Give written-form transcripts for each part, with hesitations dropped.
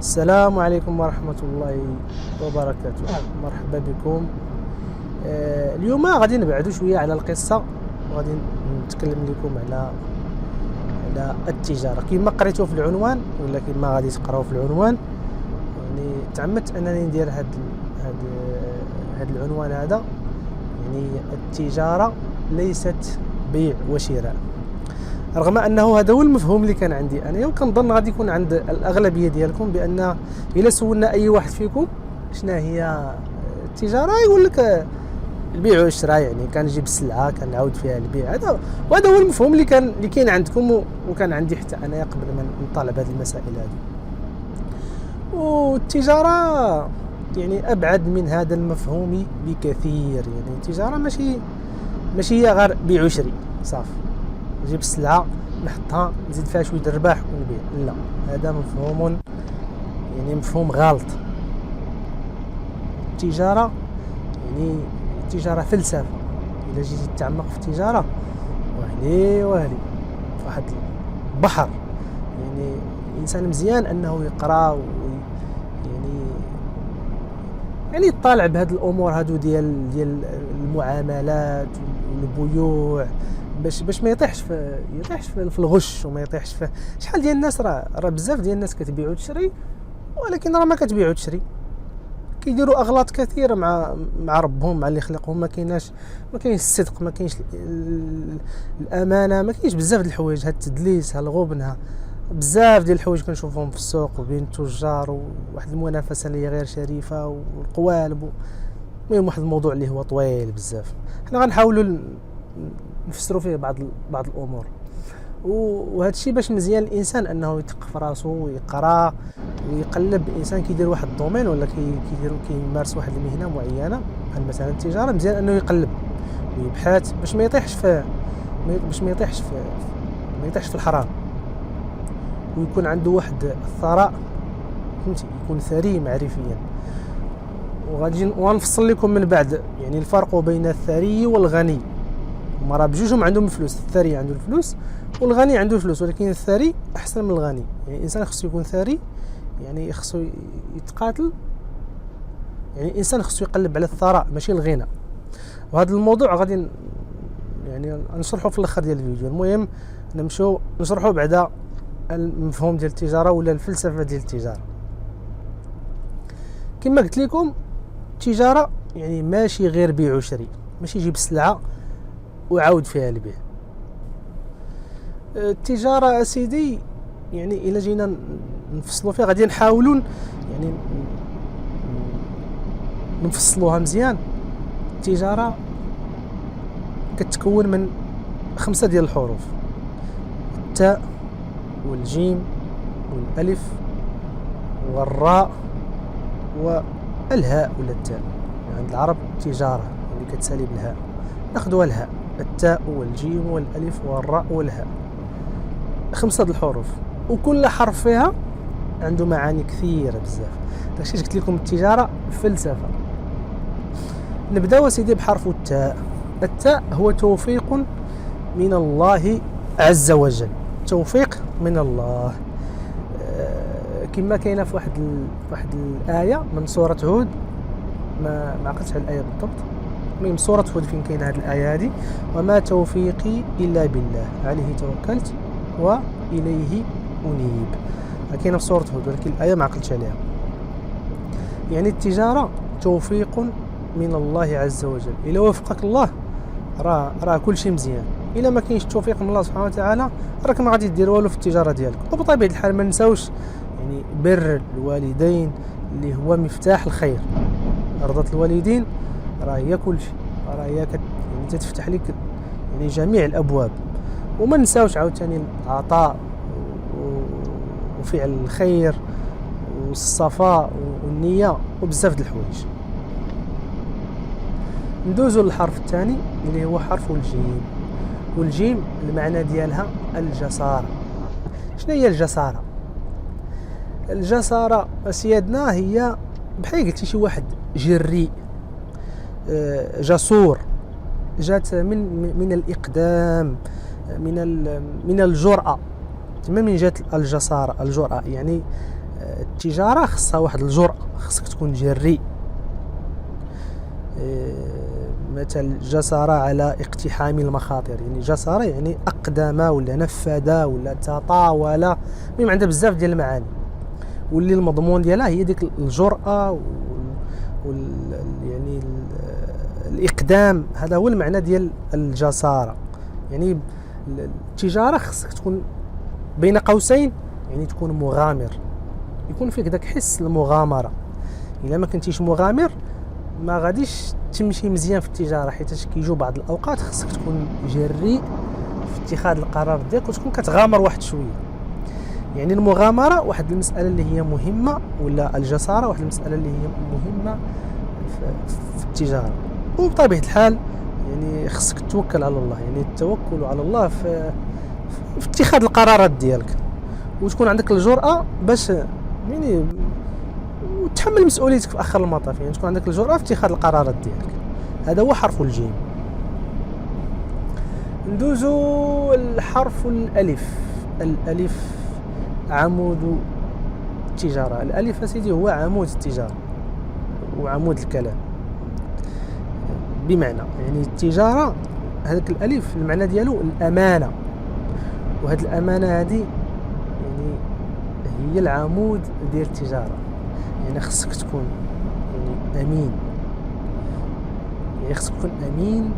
السلام عليكم ورحمة الله وبركاته. مرحبا بكم. اليوم غادي نبعدوا شوية على القصة، وغادي نتكلم لكم على التجارة كما قريتوا في العنوان ولا كما غادي تقراو في العنوان. يعني تعمدت انني ندير هاد العنوان هذا، يعني التجارة ليست بيع وشراء، رغم انه هذا هو المفهوم اللي كان عندي انا، وكنظن غادي يكون عند الاغلبيه ديالكم، بان الا سولنا اي واحد فيكم شنو هي التجاره يقول لك البيع والشراء، يعني كنجيب السلعه كنعاود فيها البيع. وهذا هو المفهوم اللي كاين عندكم وكان عندي حتى انا قبل ما نطالع بهذه المسائل هذه. والتجاره يعني ابعد من هذا المفهوم بكثير. يعني التجاره ماشي هي غير بيع وشري صافي، نجيب السلعه نحطها نزيد فيها شويه الرباح ونبيع، لا، هذا مفهوم يعني مفهوم غلط. التجاره يعني التجاره فلسفه. الا جيتي تتعمق في التجاره وهلي في واحد البحر. يعني الانسان مزيان انه يقرا يعني يطالع بهاد الامور هادو ديال المعاملات والبيوع، باش ما يطيحش في الغش، وما يطيحش في شحال ديال الناس. راه بزاف ديال الناس كتبيع وتشري، ولكن راه ما كتبيع وتشري، كيديروا اغلاط كثيره مع ربهم، مع اللي خلقهم. ما كاينش الصدق، ما كاينش الامانه، ما كاينش بزاف د الحوايج. هاد التدليس، هاد الغبن، بزاف ديال الحوايج كنشوفهم في السوق وبين التجار، وواحد المنافسه اللي هي غير شريفه والقوالب. المهم واحد الموضوع اللي هو طويل بزاف، حنا غنحاولوا نفسروا فيه بعض الامور. وهذا الشيء باش مزيان الانسان انه يثقف راسو ويقرا ويقلب. الانسان كيدير واحد الدومين ولا كيمارس واحد المهنه معينه، بحال مثلا التجاره، مزيان انه يقلب ويبحث باش ما يطيحش في الحرام، ويكون عنده واحد الثراء، فهمتي، يكون ثري معرفيا. وغنفصل لكم من بعد يعني الفرق بين الثري والغني. هما راه بجوجهم عندهم الفلوس، الثري عنده الفلوس والغني عنده الفلوس، ولكن الثري احسن من الغني. يعني الانسان خصو يكون ثري، يعني خصو يتقاتل، يعني الانسان خصو يقلب على الثراء ماشي الغنى. وهذا الموضوع غادي يعني نشرحه في الاخر ديال الفيديو. المهم نمشيو نشرحه بعدا المفهوم ديال التجاره ولا الفلسفه ديال التجاره. كما قلت لكم، التجاره يعني ماشي غير بيع وشري، ماشي يجيب السلعه وعاود فيها البيع. التجاره اسيدي يعني الا جينا نفصلوا فيها غادي نحاولوا يعني نفصلوها مزيان. التجاره كتكون من 5 ديال الحروف: التاء والجيم والالف والراء والهاء ولا التاء. يعني عند العرب تجاره اللي كتسالي بالهاء، ناخذوا الهاء، التاء والجيم والالف والراء والهاء، 5 الحروف، وكل حرف فيها عنده معاني كثيره بزاف. داكشي قلت لكم التجاره فلسفه. نبداو سيدي بحرف التاء. التاء هو توفيق من الله عز وجل، توفيق من الله. كما كاينه في واحد الايه من سوره هود، ما عقلتش على الايه بالضبط، المهم سوره هود فين كاينه هذه الايه هذه: وما توفيقي الا بالله عليه توكلت واليه انيب. كاينه في سوره هود، ولكن الايه ما عقلتش عليها. يعني توفيق من الله عز وجل. الا وفقك الله راه كل شيء مزيان. الا ما كاينش التوفيق من الله سبحانه وتعالى راك ما غادي دير والو في التجاره ديالك. وبطبيعه الحال ما نساوش يعني بر الوالدين اللي هو مفتاح الخير. رضا الوالدين راه هي كل شيء، راه هي يعني تفتح لك يعني جميع الابواب. وما نساوش عاوتاني العطاء وفعل الخير والصفاء والنيه وبزاف د الحوايج. ندوزو للحرف الثاني اللي هو حرف الجيم. والجيم المعنى ديالها الجسارة. شنو هي الجسارة؟ الجسارة سيادنا هي بحال قلتي شي واحد جريء، جسور، جات من الإقدام، من الجرأة. تما من جات الجسارة، الجرأة يعني التجارة خصها واحد الجرأة، خصك تكون جريء. مثل جسر على اقتحام المخاطر، يعني جسر يعني أقدم ولا نفذ ولا تطاول، المهم عندها بزاف ديال المعاني، واللي المضمون ديالها هي ديك الجرأة يعني الإقدام. هذا هو المعنى ديال الجسارة. يعني التجارة خصك تكون بين قوسين يعني تكون مغامر، يكون فيك داك حس المغامرة. إلا ما كنتيش مغامر ما غاديش تمشي مزيان في التجارة، حيت كيجوا بعض الأوقات خصك تكون جريء في اتخاذ القرار ديالك وتكون كتغامر واحد شوية. يعني المغامرة واحد المسألة اللي هي مهمة، ولا الجسارة واحد المسألة اللي هي مهمة في التجارة. وبطبيعة الحال يعني خصك توكل على الله، يعني التوكل على الله في اتخاذ القرارات ديالك، وتكون عندك الجرأة باش يعني وتحمل مسؤوليتك في آخر المطاف. يعني تكون عندك الجرأة في اتخاذ القرارات ديالك. هذا هو حرف الجيم. ندوزو الحرف الألف. الألف عمود التجارة. الألف سيدي هو عمود التجارة وعمود الكلام. بمعنى يعني التجارة هذاك الألف المعنى ديالو الأمانة، وهاد الأمانة هذه يعني هي العمود ديال التجارة. يعني خصك تكون يعني أمين، يعني خصك تكون أمين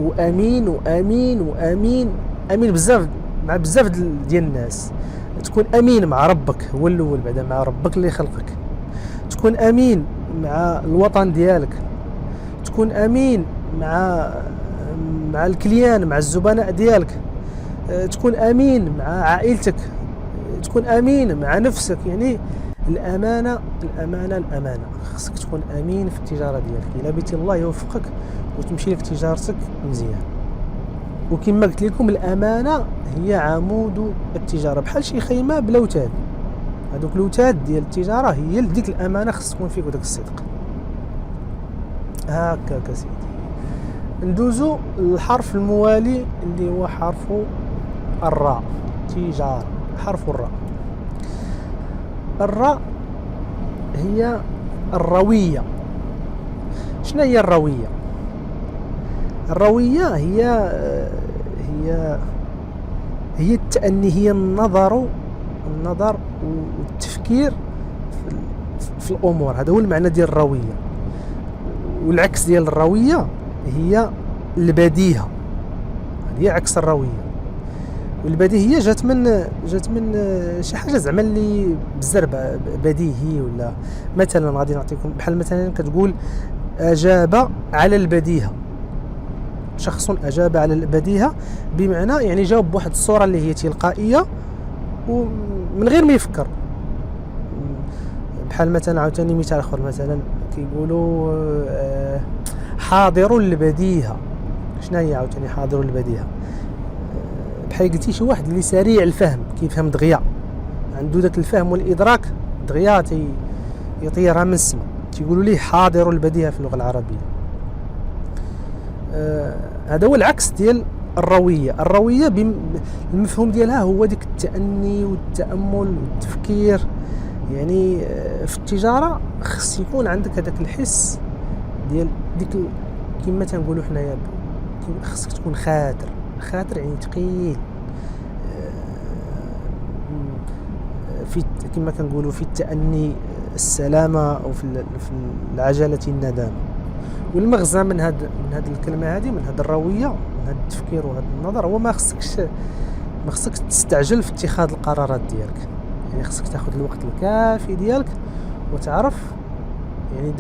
وأمين وأمين وأمين، أمين بزاف مع بزاف ديال الناس. تكون أمين مع ربك هو الأول، بعدا مع ربك اللي خلقك. تكون أمين مع الوطن ديالك، تكون أمين مع الكليان، مع الزبناء ديالك، تكون أمين مع عائلتك، تكون أمين مع نفسك. يعني الأمانة الأمانة الأمانة. خصك تكون أمين في التجارة ديالك. إلا بيتي الله يوفقك وتمشي لك تجارتك مزيان. وكما قلت لكم الأمانة هي عمود التجارة، بحال شي خيمة بلا وتاد. هذوك الوتاد ديال التجارة هي ديك الأمانة خص تكون فيك وداك الصدق. هكاك سيدي. ندوزو الحرف الموالي اللي هو حرف الراء. تجارة. حرف الراء. الراء هي الروية. شنو هي الروية؟ الروية هي التأني، هي النظر والتفكير في الأمور. هذا هو المعنى ديال الروية. والعكس ديال الروية هي البديهة، هي عكس الروية. والبديهية جات من شي حاجة زعما اللي بزرب بديهي. ولا مثلا غادي نعطيكم بحال مثلا كتقول أجاب على البديهة. شخص أجاب على البديهة بمعنى يعني جاوب بواحد الصورة اللي هي تلقائية ومن غير ما يفكر. بحال مثلا عاوتاني مثال آخر، مثلا كيقولوا حاضر البديهة. شنو هي عاوتاني حاضر البديهة؟ بحال قلتي شي واحد اللي سريع الفهم، كيفهم دغيا، عنده داك الفهم والإدراك دغيا يطيرها من السماء، تيقولوا ليه حاضر البديهة في اللغة العربية. هذا هو العكس ديال الروية. الروية المفهوم ديالها هو ديك التأني والتأمل والتفكير. يعني في التجارة خص يكون عندك هذاك الحس ديال ديك كما تنقولوا حنايا، خصك تكون خاطر يعني ثقيل، في كما كنقولوا في التأني السلامة، أو في العجلة الندامة. والمغزى من هاد الكلمة هذه، من هاد الروية، من هاد التفكير وهاد النظر، هو ما خصك تستعجل في اتخاذ القرارات ديالك. يعني خصك تاخذ الوقت الكافي ديالك وتعرف يعني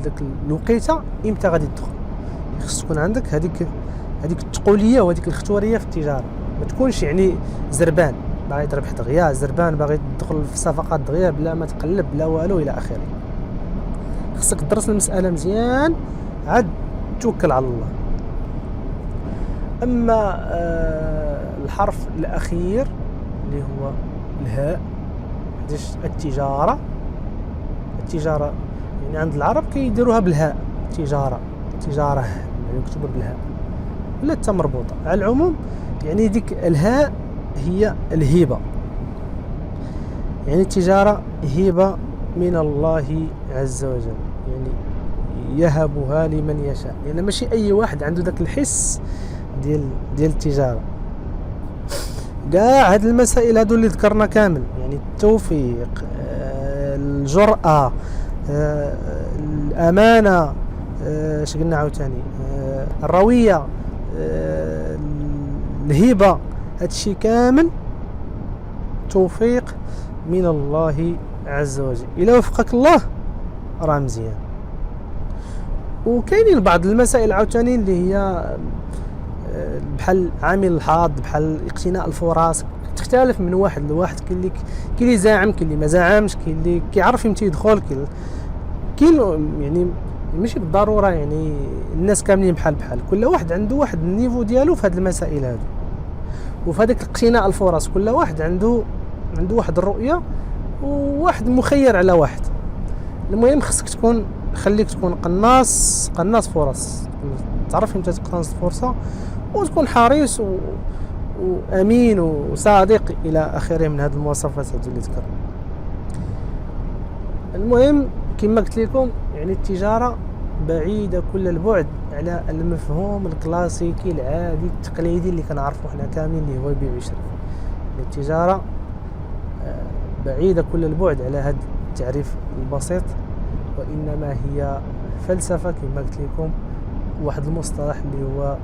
داك الوقيته امتى غادي تدخل. خص تكون عندك هذيك التقوليه وهذيك الختوريه في التجاره. ما تكونش يعني زربان باغي تربح دغيا، زربان باغي تدخل في صفقات دغيا بلا ما تقلب بلا والو الى اخره. خصك تدرس المساله مزيان عاد توكل على الله. اما الحرف الاخير اللي هو الهاء، التجاره يعني عند العرب كيديروها بالهاء. تجاره يكتبوا بالهاء ولا حتى مربوطه. على العموم يعني ديك الهاء هي الهبه. يعني التجارة هبة من الله عز وجل، يعني يهبها لمن يشاء، يعني ماشي أي واحد عنده ذاك الحس ديال التجارة. كاع هاد المسائل هادو اللي ذكرنا كامل، يعني التوفيق، الجرأة، الأمانة، اش قلنا عاوتاني، الروية، الهبة، هادشي كامل توفيق من الله عز وجل. إلا وفقك الله راه مزيان. وكاينين بعض المسائل عاوتاني اللي هي بحال عامل الحظ، بحال اقتناء الفرص، تختلف من واحد لواحد. كاين اللي زاعم، كاين اللي ما زاعمش، كاين اللي كيعرف يمتى يدخل، كاين يعني ماشي بالضروره يعني الناس كاملين بحال كل واحد عنده واحد النيفو ديالو في هذه المسائل هذو. وفي هذاك اقتناء الفرص كل واحد عنده واحد الرؤيه، وواحد مخير على واحد. المهم خليك تكون قناص فرص، تعرف امتى تقتنص الفرصه، وتكون حريص وامين وصادق الى اخره من هذه المواصفات اللي ذكرنا. المهم كما قلت لكم، يعني التجاره بعيده كل البعد على المفهوم الكلاسيكي العادي التقليدي اللي كنعرفوا حنا كاملين، اللي هو البيع والشراء. التجاره بعيده كل البعد على هذا التعريف البسيط، وانما هي فلسفه كما قلت لكم، واحد المصطلح اللي هو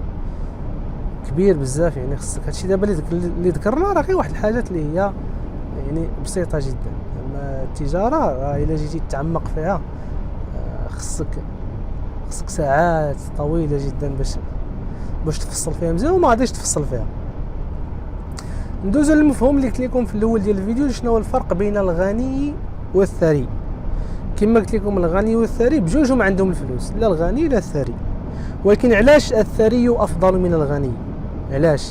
كبير بزاف. يعني خصك هادشي دابا اللي ذكرنا راه غير واحد الحاجات اللي هي يعني بسيطه جدا. اما التجاره راه الا جيتي تتعمق فيها خصك ساعات طويله جدا باش تفصل فيها مزيان، وما غاديش تفصل فيها. ندوزو للمفهوم اللي قلت لكم في الاول ديال الفيديو، شنو هو الفرق بين الغني والثري. كما قلت لكم الغني والثري بجوجهم عندهم الفلوس، لا الغني لا الثري. ولكن علاش الثري افضل من الغني؟ علاش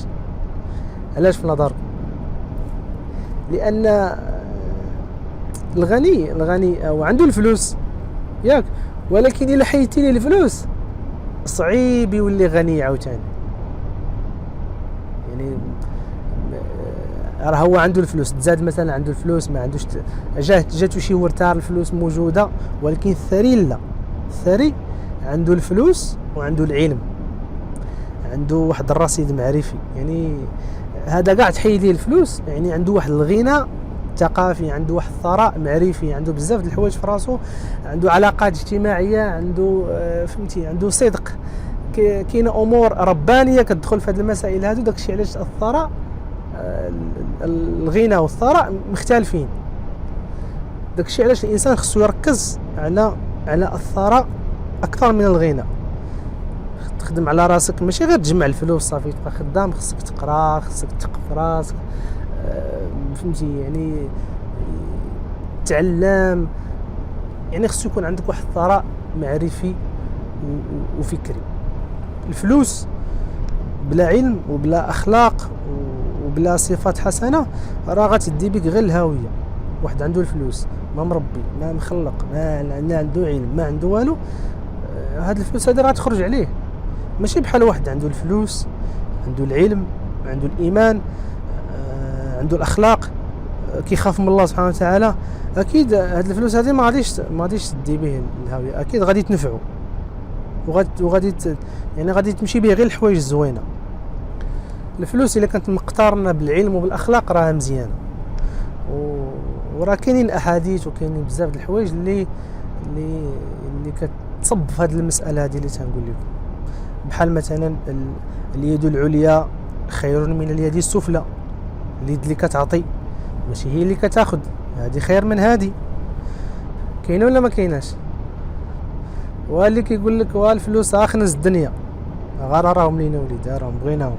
في نظركم؟ لان الغني او عنده الفلوس ياك، ولكن الا حيدتي ليه الفلوس صعيب يولي غني عاوتاني. يعني راه هو عنده الفلوس، تزاد مثلا عنده الفلوس، ما عندوش، جاتو شي ورثه الفلوس موجوده. ولكن الثري لا، الثري عنده الفلوس وعنده العلم، عنده واحد الرصيد معرفي. يعني هذا قاعد تحيد ليه الفلوس، يعني عنده واحد الغنى ثقافي، عنده واحد الثراء معرفي، عنده بزاف د الحوايج في راسو، عنده علاقات اجتماعيه، عنده فهمتي، عنده صدق. كاينه امور ربانيه كتدخل في هذه المسائل هذو. داكشي علاش الثراء، الغنى والثراء مختلفين. داكشي علاش الانسان خصو يركز على الثراء اكثر من الغنى. تخدم على راسك، ماشي غير تجمع الفلوس صافي تبقى خدام، خصك تقرا، خصك تثق في راسك، فهمتي، يعني تعلم. يعني خصو يكون عندك واحد الثراء معرفي وفكري. الفلوس بلا علم وبلا اخلاق وبلا صفات حسنه راه غتدي بك غير الهاويه. واحد عنده الفلوس، ما مربي، ما مخلق، ما عنده علم، ما عنده والو، هاد الفلوس هذه راه تخرج عليه. ماشي بحال واحد عنده الفلوس، عنده العلم، عنده الايمان، عنده الاخلاق، كيخاف من الله سبحانه وتعالى. اكيد هاد الفلوس هذه ما غاديش تدي به الهاويه، اكيد غادي تنفعو، وغادي يعني غادي تمشي به غير الحوايج الزوينه. الفلوس الا كانت مقترنه بالعلم وبالاخلاق راه مزيانه. وراه كاينين احاديث وكاينين بزاف د الحوايج اللي كتصب في هذه المساله هذه اللي تنقول لكم. بحال مثلا اليد العليا خير من اليد السفلى. اليد اللي كتعطي ماشي هي اللي كتاخذ، هذه خير من هذه. كاينه ولا ما كايناش؟ واللي كيقول لك الفلوس اخنز الدنيا، غير راهم لينا وليد، راهم بغيناهم.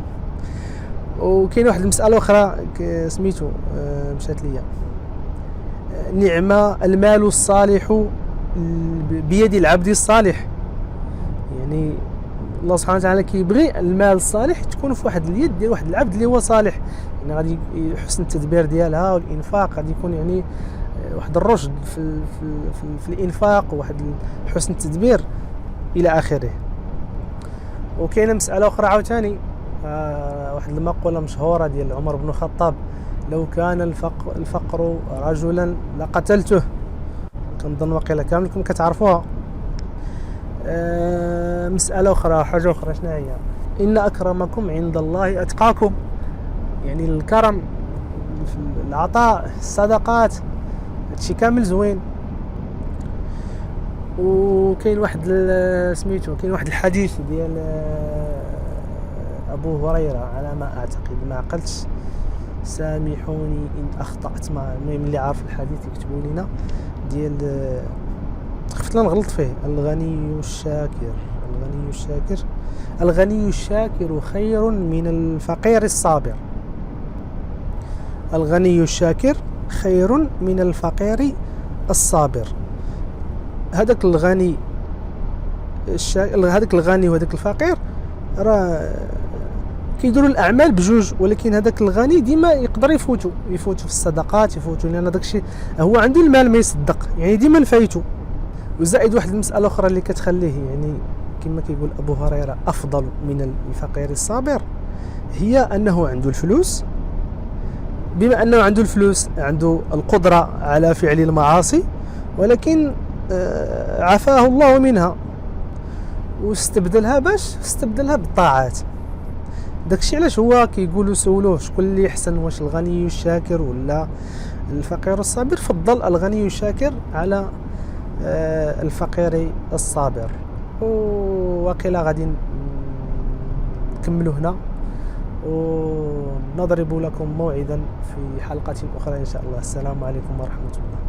وكاين واحد المساله اخرى سميتو مشات ليا، نعم المال الصالح بيد العبد الصالح. يعني الله سبحانه وتعالى كيبغي المال الصالح تكون في واحد اليد ديال واحد العبد اللي هو صالح. يعني غادي يحسن التدبير ديالها والانفاق، غادي يكون يعني واحد الرشد في الانفاق، وواحد حسن التدبير الى اخره. وكاينه مساله اخرى عاوتاني، واحد المقوله مشهوره ديال عمر بن الخطاب لو كان الفقر رجلا لقتلته. كنظن واقيلا كاملكم كتعرفوها. مسألة أخرى، حاجة أخرى، شنو هي؟ إن أكرمكم عند الله أتقاكم. يعني الكرم في العطاء، الصدقات، هادشي كامل زوين. وكاين واحد سميتو، كاين واحد الحديث ديال أبو هريرة على ما أعتقد، ما قلتش سامحوني إن أخطأت. المهم اللي عارف الحديث يكتبوا لنا، ديال خفت لا نغلط فيه. الغني الشاكر، الغني الشاكر، الغني الشاكر خير من الفقير الصابر. الغني الشاكر خير من الفقير الصابر. هذاك الغني هذاك الغني وهذاك الفقير راه كيديروا الاعمال بجوج، ولكن هذاك الغني ديما يقدر يفوتوا في الصدقات، يفوتوا لان داك الشيء هو عنده المال ما يصدق، يعني ديما نفايتو. وزائد واحد المساله اخرى اللي كتخليه يعني كما كيقول ابو هريره افضل من الفقير الصابر، هي انه عنده الفلوس. بما انه عنده الفلوس عنده القدره على فعل المعاصي، ولكن عافاه الله منها واستبدلها بالطاعات. داكشي علاش هو كيقولوا سولوه شكون اللي احسن، واش الغني الشاكر ولا الفقير الصابر؟ فضل الغني الشاكر على الفقير الصابر. وقيلا غادي نكملوا هنا ونضرب لكم موعدا في حلقة أخرى إن شاء الله. السلام عليكم ورحمة الله.